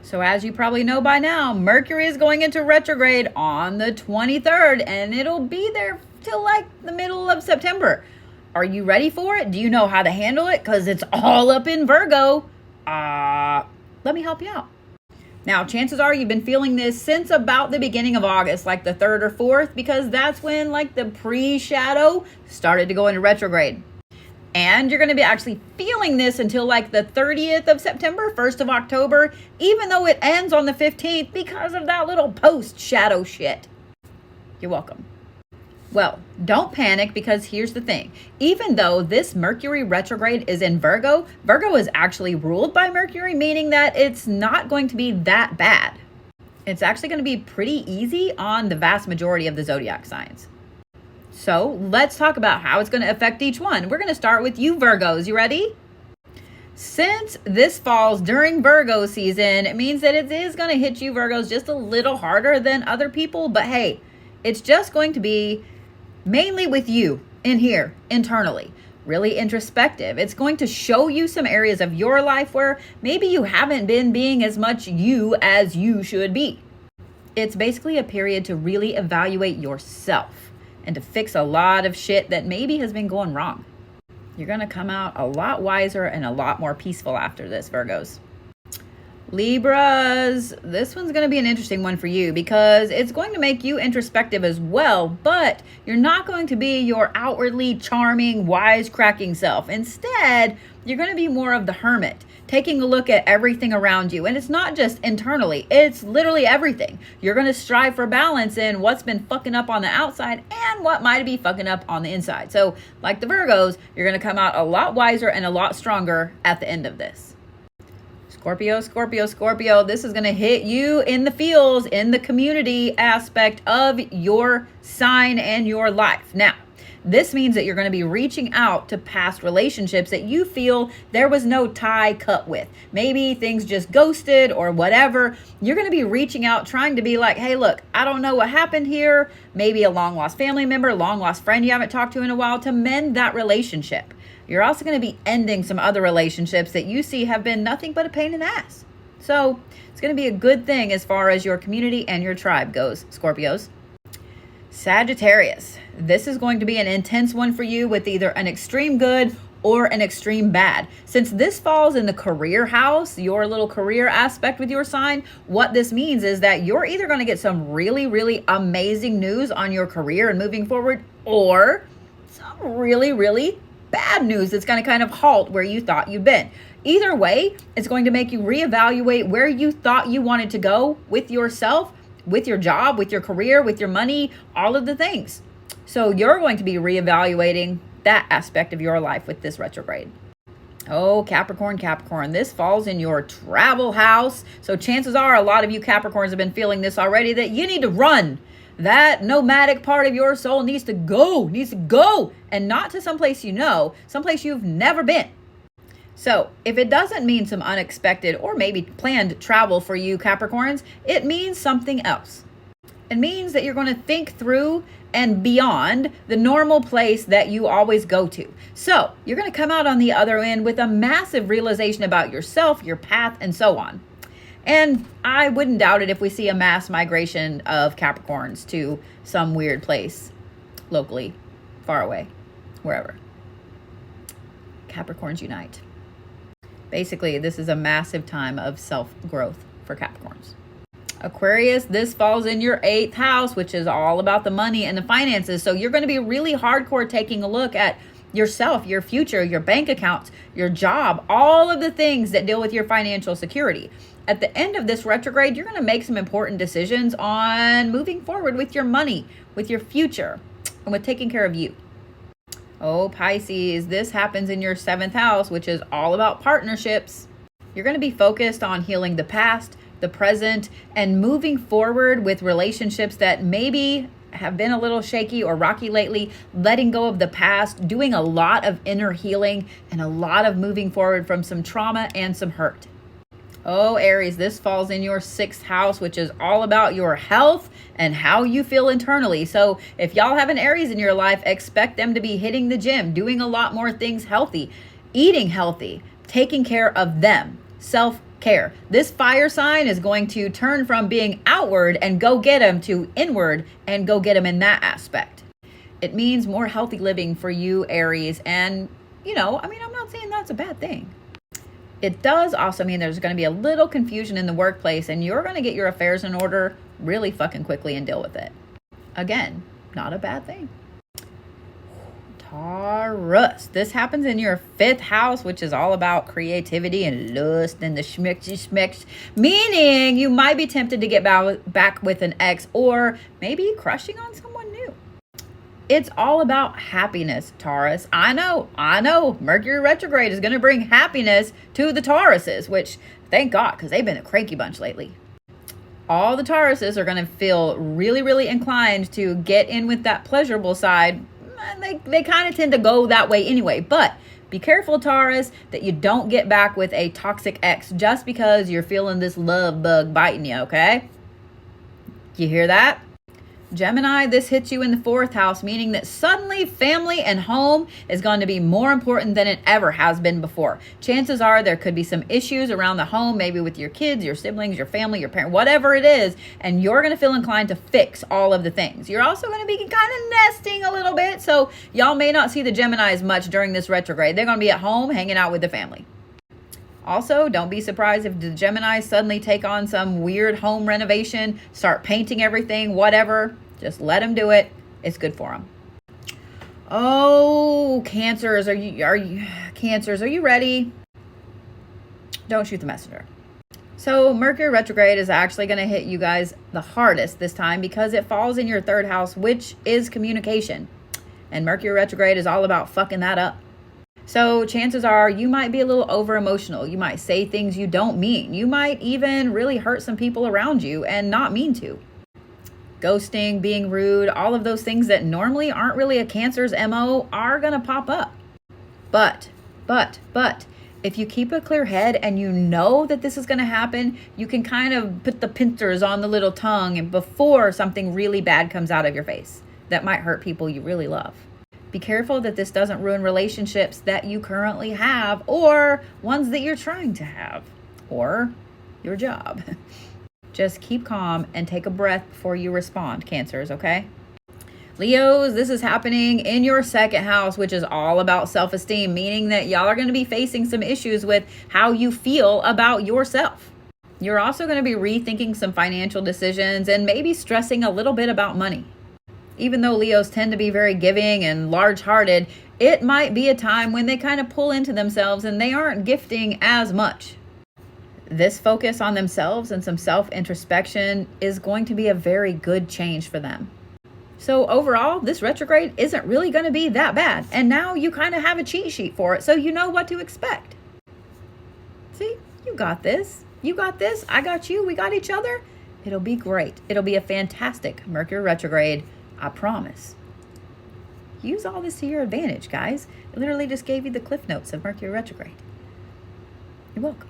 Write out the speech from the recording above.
So as you probably know by now, Mercury is going into retrograde on the 23rd, and it'll be there till like the middle of September. Are you ready for it? Do you know how to handle it? Because it's all up in Virgo. Let me help you out. Now, chances are you've been feeling this since about the beginning of August, like the 3rd or 4th, because that's when like the pre-shadow started to go into retrograde. And you're going to be actually feeling this until like the 30th of September, 1st of October, even though it ends on the 15th because of that little post-shadow shit. You're welcome. Well, don't panic, because here's the thing. Even though this Mercury retrograde is in Virgo, Virgo is actually ruled by Mercury, meaning that it's not going to be that bad. It's actually going to be pretty easy on the vast majority of the zodiac signs. So let's talk about how it's going to affect each one. We're going to start with you Virgos. You ready? Since this falls during Virgo season, it means that it is going to hit you Virgos just a little harder than other people. But hey, it's just going to be mainly with you in here internally, really introspective. It's going to show you some areas of your life where maybe you haven't been being as much you as you should be. It's basically a period to really evaluate yourself and to fix a lot of shit that maybe has been going wrong. You're going to come out a lot wiser and a lot more peaceful after this, Virgos. Libras, this one's going to be an interesting one for you because it's going to make you introspective as well, but you're not going to be your outwardly charming, wisecracking self. Instead, you're going to be more of the hermit, taking a look at everything around you. And it's not just internally, it's literally everything. You're going to strive for balance in what's been fucking up on the outside and what might be fucking up on the inside. So like the Virgos, you're going to come out a lot wiser and a lot stronger at the end of this. Scorpio, Scorpio, Scorpio, this is going to hit you in the feels, in the community aspect of your sign and your life. Now, this means that you're going to be reaching out to past relationships that you feel there was no tie cut with. Maybe things just ghosted or whatever. You're going to be reaching out, trying to be like, hey, look, I don't know what happened here. Maybe a long lost family member, long lost friend you haven't talked to in a while, to mend that relationship. You're also going to be ending some other relationships that you see have been nothing but a pain in the ass. So it's going to be a good thing as far as your community and your tribe goes, Scorpios. Sagittarius, this is going to be an intense one for you with either an extreme good or an extreme bad. Since this falls in the career house, your little career aspect with your sign, what this means is that you're either going to get some really, really amazing news on your career and moving forward, or some really, really bad news that's going to kind of halt where you thought you'd been. Either way, it's going to make you reevaluate where you thought you wanted to go with yourself, with your job, with your career, with your money, all of the things. So you're going to be reevaluating that aspect of your life with this retrograde. Oh, Capricorn, Capricorn, this falls in your travel house. So chances are a lot of you Capricorns have been feeling this already, that you need to run. That nomadic part of your soul needs to go, and not to someplace you know, someplace you've never been. So if it doesn't mean some unexpected or maybe planned travel for you Capricorns, it means something else. It means that you're going to think through and beyond the normal place that you always go to. So you're going to come out on the other end with a massive realization about yourself, your path, and so on. And I wouldn't doubt it if we see a mass migration of Capricorns to some weird place, locally, far away, wherever. Capricorns unite. Basically, this is a massive time of self-growth for Capricorns. Aquarius, this falls in your 8th house, which is all about the money and the finances. So you're going to be really hardcore taking a look at yourself, your future, your bank accounts, your job, all of the things that deal with your financial security. At the end of this retrograde, you're going to make some important decisions on moving forward with your money, with your future, and with taking care of you. Oh, Pisces, this happens in your 7th house, which is all about partnerships. You're going to be focused on healing the past, the present, and moving forward with relationships that maybe have been a little shaky or rocky lately, letting go of the past, doing a lot of inner healing and a lot of moving forward from some trauma and some hurt. Oh, Aries, this falls in your 6th house, which is all about your health and how you feel internally. So if y'all have an Aries in your life, expect them to be hitting the gym, doing a lot more things healthy, eating healthy, taking care of them, care. This fire sign is going to turn from being outward and go get him to inward and go get him in that aspect. It means more healthy living for you, Aries. And, I'm not saying that's a bad thing. It does also mean there's going to be a little confusion in the workplace and you're going to get your affairs in order really fucking quickly and deal with it. Again, not a bad thing. Taurus. This happens in your 5th house, which is all about creativity and lust and the schmicks, meaning you might be tempted to get back with an ex or maybe crushing on someone new. It's all about happiness, Taurus. I know. Mercury retrograde is going to bring happiness to the Tauruses, which thank God, because they've been a cranky bunch lately. All the Tauruses are going to feel really, really inclined to get in with that pleasurable side. They kind of tend to go that way anyway, but be careful, Taurus, that you don't get back with a toxic ex just because you're feeling this love bug biting you, okay? You hear that? Gemini, this hits you in the 4th house, meaning that suddenly family and home is going to be more important than it ever has been before. Chances are there could be some issues around the home, maybe with your kids, your siblings, your family, your parent, whatever it is, and you're going to feel inclined to fix all of the things. You're also going to be kind of nesting a little bit, so y'all may not see the Geminis much during this retrograde. They're going to be at home hanging out with the family. Also, don't be surprised if the Geminis suddenly take on some weird home renovation, start painting everything, whatever. Just let them do it. It's good for them. Oh, Cancers, are you ready? Don't shoot the messenger. So Mercury retrograde is actually going to hit you guys the hardest this time because it falls in your 3rd house, which is communication. And Mercury retrograde is all about fucking that up. So chances are you might be a little over emotional. You might say things you don't mean. You might even really hurt some people around you and not mean to. Ghosting, being rude, all of those things that normally aren't really a Cancer's MO are going to pop up. But, if you keep a clear head and you know that this is going to happen, you can kind of put the pincers on the little tongue and before something really bad comes out of your face that might hurt people you really love. Be careful that this doesn't ruin relationships that you currently have or ones that you're trying to have or your job. Just keep calm and take a breath before you respond, Cancers, okay? Leos, this is happening in your 2nd house, which is all about self-esteem, meaning that y'all are going to be facing some issues with how you feel about yourself. You're also going to be rethinking some financial decisions and maybe stressing a little bit about money. Even though Leos tend to be very giving and large-hearted, it might be a time when they kind of pull into themselves and they aren't gifting as much. This focus on themselves and some self-introspection is going to be a very good change for them. So overall, this retrograde isn't really going to be that bad. And now you kind of have a cheat sheet for it, so you know what to expect. See, you got this. You got this. I got you. We got each other. It'll be great. It'll be a fantastic Mercury retrograde. I promise. Use all this to your advantage, guys. I literally just gave you the cliff notes of Mercury retrograde. You're welcome.